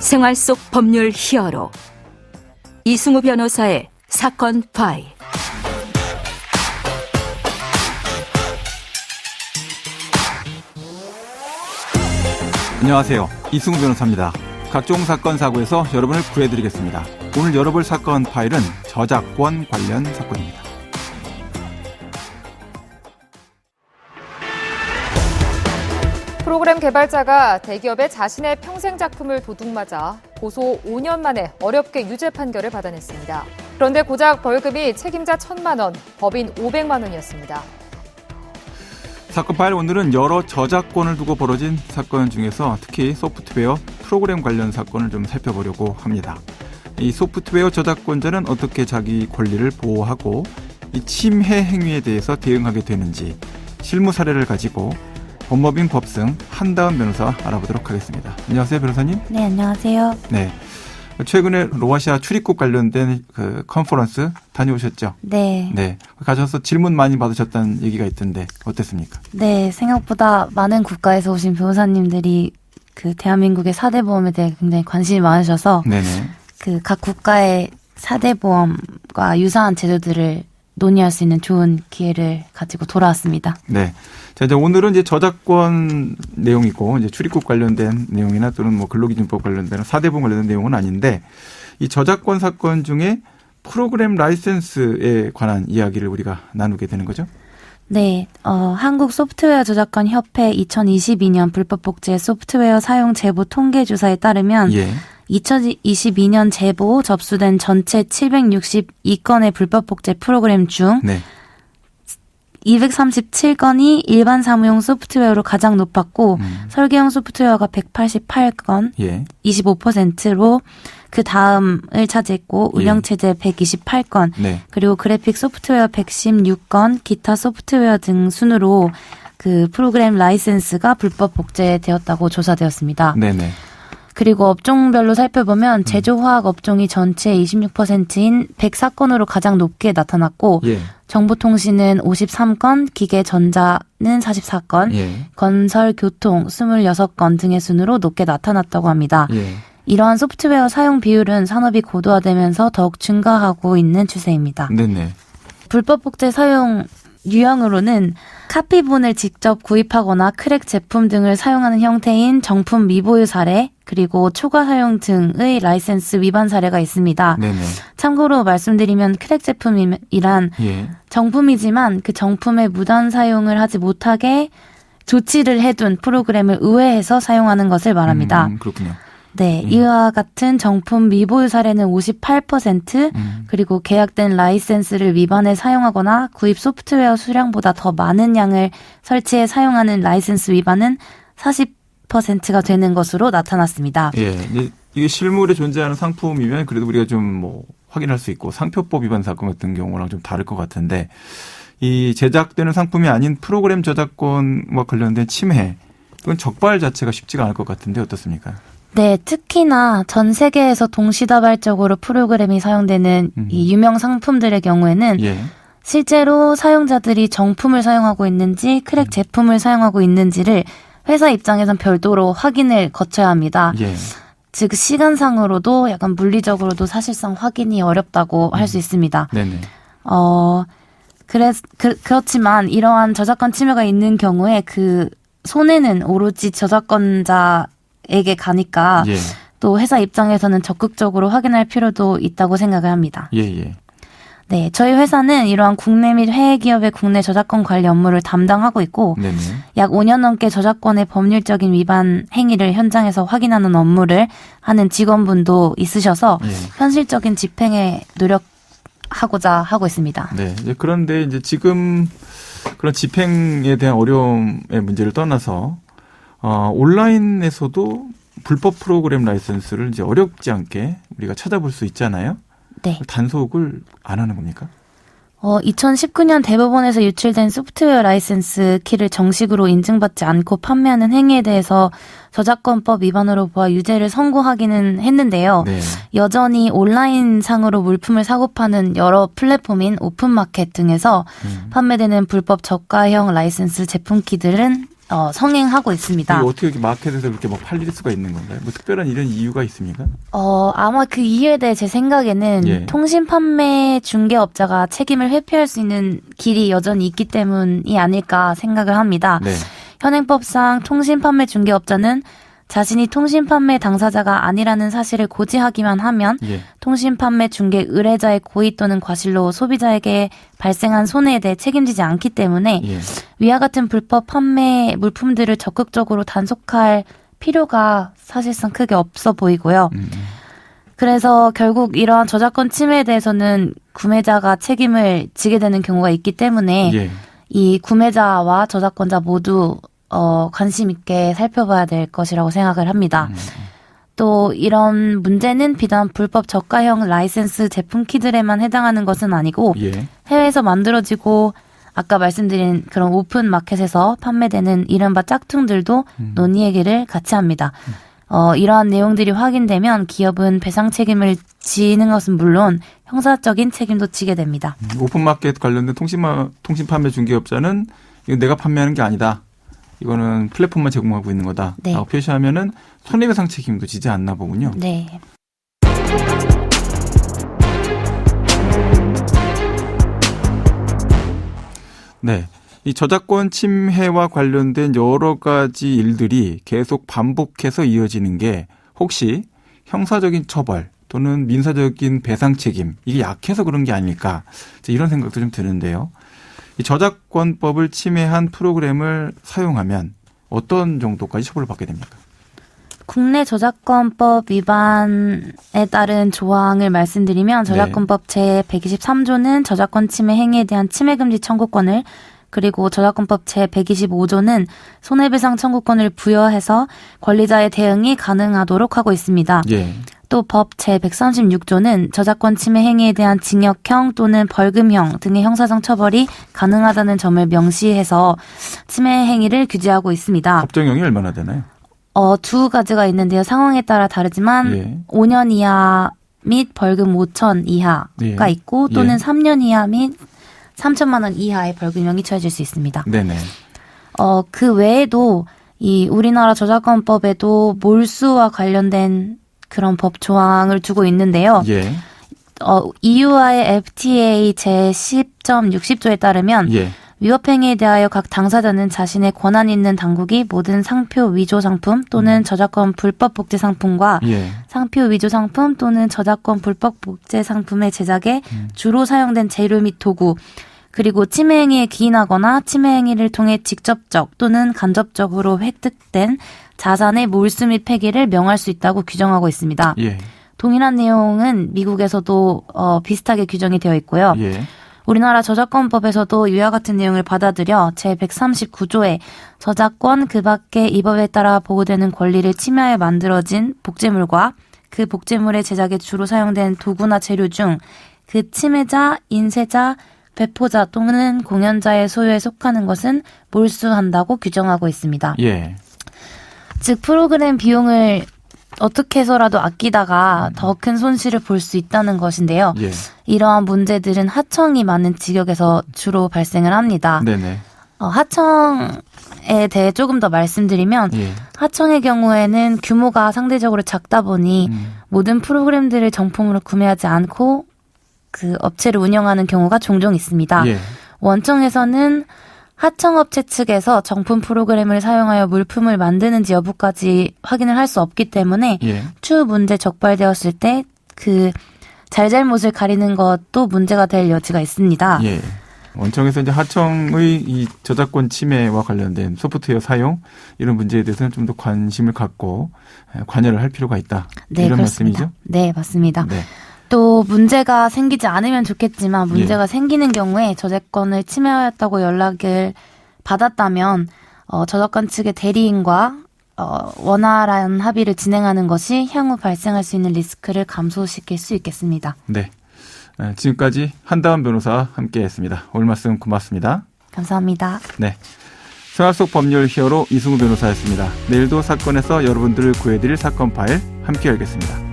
생활 속 법률 히어로 이승우 변호사의 사건 파일. 안녕하세요. 이승우 변호사입니다. 각종 사건 사고에서 여러분을 구해드리겠습니다. 오늘 열어볼 사건 파일은 저작권 관련 사건입니다. 프로그램 개발자가 대기업에 자신의 평생 작품을 도둑맞아 고소 5년 만에 어렵게 유죄 판결을 받아냈습니다. 그런데 고작 벌금이 책임자 1,000만 원, 법인 500만 원이었습니다. 사건 파일 오늘은 여러 저작권을 두고 벌어진 사건 중에서 특히 소프트웨어 프로그램 관련 사건을 좀 살펴보려고 합니다. 이 소프트웨어 저작권자는 어떻게 자기 권리를 보호하고 이 침해 행위에 대해서 대응하게 되는지 실무 사례를 가지고 법무법인 법승 한다은 변호사 알아보도록 하겠습니다. 안녕하세요, 변호사님. 네, 안녕하세요. 네, 최근에 로아시아 출입국 관련된 그 컨퍼런스 다녀오셨죠? 네. 네, 가셔서 질문 많이 받으셨다는 얘기가 있던데 어땠습니까? 네, 생각보다 많은 국가에서 오신 변호사님들이 그 대한민국의 4대 보험에 대해 굉장히 관심이 많으셔서 네네. 그 각 국가의 4대 보험과 유사한 제도들을 논의할 수 있는 좋은 기회를 가지고 돌아왔습니다. 네. 자, 이제 오늘은 이제 저작권 내용이고, 이제 출입국 관련된 내용이나 또는 뭐 근로기준법 관련된 4대 보험 관련된 내용은 아닌데, 이 저작권 사건 중에 프로그램 라이센스에 관한 이야기를 우리가 나누게 되는 거죠? 네, 한국 소프트웨어 저작권 협회 2022년 불법 복제 소프트웨어 사용 제보 통계 조사에 따르면, 예. 2022년 제보 접수된 전체 762건의 불법 복제 프로그램 중 네. 237건이 일반 사무용 소프트웨어로 가장 높았고 설계형 소프트웨어가 188건, 예. 25%로 그 다음을 차지했고 운영체제 128건, 네. 그리고 그래픽 소프트웨어 116건, 기타 소프트웨어 등 순으로 그 프로그램 라이센스가 불법 복제되었다고 조사되었습니다. 네네. 그리고 업종별로 살펴보면 제조화학 업종이 전체의 26%인 104건으로 가장 높게 나타났고 예. 정보통신은 53건, 기계전자는 44건, 예. 건설, 교통 26건 등의 순으로 높게 나타났다고 합니다. 예. 이러한 소프트웨어 사용 비율은 산업이 고도화되면서 더욱 증가하고 있는 추세입니다. 네네. 불법 복제 사용 유형으로는 카피본을 직접 구입하거나 크랙 제품 등을 사용하는 형태인 정품 미보유 사례, 그리고 초과 사용 등의 라이센스 위반 사례가 있습니다. 네네. 참고로 말씀드리면 크랙 제품이란 예. 정품이지만 그 정품의 무단 사용을 하지 못하게 조치를 해둔 프로그램을 의뢰해서 사용하는 것을 말합니다. 그렇군요. 네, 이와 같은 정품 미보유 사례는 58%, 그리고 계약된 라이센스를 위반해 사용하거나 구입 소프트웨어 수량보다 더 많은 양을 설치해 사용하는 라이센스 위반은 40%가 되는 것으로 나타났습니다. 예, 이게 실물에 존재하는 상품이면 그래도 우리가 좀 뭐 확인할 수 있고 상표법 위반 사건 같은 경우랑 좀 다를 것 같은데 이 제작되는 상품이 아닌 프로그램 저작권과 관련된 침해, 그건 적발 자체가 쉽지가 않을 것 같은데 어떻습니까? 네, 특히나 전 세계에서 동시다발적으로 프로그램이 사용되는 이 유명 상품들의 경우에는 예. 실제로 사용자들이 정품을 사용하고 있는지 크랙 제품을 사용하고 있는지를 회사 입장에선 별도로 확인을 거쳐야 합니다. 예. 즉 시간상으로도 약간 물리적으로도 사실상 확인이 어렵다고 할 수 있습니다. 네네. 그렇지만 이러한 저작권 침해가 있는 경우에 그 손해는 오로지 저작권자에게 가니까 예. 또 회사 입장에서는 적극적으로 확인할 필요도 있다고 생각을 합니다. 예. 네, 저희 회사는 이러한 국내 및 해외 기업의 국내 저작권 관리 업무를 담당하고 있고 네네. 약 5년 넘게 저작권의 법률적인 위반 행위를 현장에서 확인하는 업무를 하는 직원분도 있으셔서 예. 현실적인 집행에 노력하고자 하고 있습니다. 네, 그런데 이제 지금 그런 집행에 대한 어려움의 문제를 떠나서 온라인에서도 불법 프로그램 라이센스를 이제 어렵지 않게 우리가 찾아볼 수 있잖아요. 네. 단속을 안 하는 겁니까? 2019년 대법원에서 유출된 소프트웨어 라이센스 키를 정식으로 인증받지 않고 판매하는 행위에 대해서 저작권법 위반으로 보아 유죄를 선고하기는 했는데요. 네. 여전히 온라인상으로 물품을 사고 파는 여러 플랫폼인 오픈마켓 등에서 판매되는 불법 저가형 라이센스 제품키들은 성행하고 있습니다. 이게 어떻게 이렇게 마켓에서 그렇게 막 팔릴 수가 있는 건가요? 뭐 특별한 이런 이유가 있습니까? 아마 그 이유에 대해 제 생각에는 예. 통신 판매 중개업자가 책임을 회피할 수 있는 길이 여전히 있기 때문이 아닐까 생각을 합니다. 네. 현행법상 통신 판매 중개업자는 자신이 통신 판매 당사자가 아니라는 사실을 고지하기만 하면 예. 통신 판매 중개 의뢰자의 고의 또는 과실로 소비자에게 발생한 손해에 대해 책임지지 않기 때문에 예. 위와 같은 불법 판매 물품들을 적극적으로 단속할 필요가 사실상 크게 없어 보이고요. 그래서 결국 이러한 저작권 침해에 대해서는 구매자가 책임을 지게 되는 경우가 있기 때문에 예. 이 구매자와 저작권자 모두 관심 있게 살펴봐야 될 것이라고 생각을 합니다. 또 이런 문제는 비단 불법 저가형 라이센스 제품 키들에만 해당하는 것은 아니고 예. 해외에서 만들어지고 아까 말씀드린 그런 오픈 마켓에서 판매되는 이른바 짝퉁들도 논의의 길을 같이 합니다. 이러한 내용들이 확인되면 기업은 배상 책임을 지는 것은 물론 형사적인 책임도 지게 됩니다. 오픈마켓 관련된 통신 판매 중개업자는 이거 내가 판매하는 게 아니다. 이거는 플랫폼만 제공하고 있는 거다. 네. 라고 표시하면은 손해배상 책임도 지지 않나 보군요. 네. 네. 이 저작권 침해와 관련된 여러 가지 일들이 계속 반복해서 이어지는 게 혹시 형사적인 처벌 또는 민사적인 배상 책임 이게 약해서 그런 게 아닐까 이런 생각도 좀 드는데요. 이 저작권법을 침해한 프로그램을 사용하면 어떤 정도까지 처벌을 받게 됩니까? 국내 저작권법 위반에 따른 조항을 말씀드리면 저작권법 제123조는 저작권 침해 행위에 대한 침해금지 청구권을 그리고 저작권법 제125조는 손해배상 청구권을 부여해서 권리자의 대응이 가능하도록 하고 있습니다. 예. 또 법 제136조는 저작권 침해 행위에 대한 징역형 또는 벌금형 등의 형사상 처벌이 가능하다는 점을 명시해서 침해 행위를 규제하고 있습니다. 법정형이 얼마나 되나요? 두 가지가 있는데요. 상황에 따라 다르지만 예. 5년 이하 및 벌금 5천 이하가 예. 있고 또는 예. 3년 이하 및 3천만 원 이하의 벌금형이 처해질 수 있습니다. 네네. 그 외에도 이 우리나라 저작권법에도 몰수와 관련된 그런 법 조항을 두고 있는데요. 예. EU와의 FTA 제10.60조에 따르면 예. 위법행위에 대하여 각 당사자는 자신의 권한 있는 당국이 모든 상표 위조 상품 또는 저작권 불법 복제 상품과 예. 상표 위조 상품 또는 저작권 불법 복제 상품의 제작에 주로 사용된 재료 및 도구 그리고 침해 행위에 기인하거나 침해 행위를 통해 직접적 또는 간접적으로 획득된 자산의 몰수 및 폐기를 명할 수 있다고 규정하고 있습니다. 예. 동일한 내용은 미국에서도 비슷하게 규정이 되어 있고요. 예. 우리나라 저작권법에서도 이와 같은 내용을 받아들여 제139조에 저작권 그 밖에 이 법에 따라 보호되는 권리를 침해하여 만들어진 복제물과 그 복제물의 제작에 주로 사용된 도구나 재료 중 그 침해자, 인쇄자, 배포자 또는 공연자의 소유에 속하는 것은 몰수한다고 규정하고 있습니다. 예. 즉 프로그램 비용을 어떻게 해서라도 아끼다가 더 큰 손실을 볼 수 있다는 것인데요. 예. 이러한 문제들은 하청이 많은 직역에서 주로 발생을 합니다. 네네. 하청에 대해 조금 더 말씀드리면 예. 하청의 경우에는 규모가 상대적으로 작다 보니 모든 프로그램들을 정품으로 구매하지 않고 그 업체를 운영하는 경우가 종종 있습니다. 예. 원청에서는 하청업체 측에서 정품 프로그램을 사용하여 물품을 만드는지 여부까지 확인을 할 수 없기 때문에 예. 추후 문제 적발되었을 때 그 잘잘못을 가리는 것도 문제가 될 여지가 있습니다. 예. 원청에서 이제 하청의 이 저작권 침해와 관련된 소프트웨어 사용 이런 문제에 대해서는 좀 더 관심을 갖고 관여를 할 필요가 있다. 네, 이런 그렇습니다. 말씀이죠? 네, 맞습니다. 네. 또 문제가 생기지 않으면 좋겠지만 문제가 생기는 경우에 저작권을 침해하였다고 연락을 받았다면 저작권 측의 대리인과 원활한 합의를 진행하는 것이 향후 발생할 수 있는 리스크를 감소시킬 수 있겠습니다. 네. 지금까지 한다은 변호사와 함께했습니다. 오늘 말씀 고맙습니다. 감사합니다. 네. 생활 속 법률 히어로 이승우 변호사였습니다. 내일도 사건에서 여러분들을 구해드릴 사건 파일 함께 열겠습니다.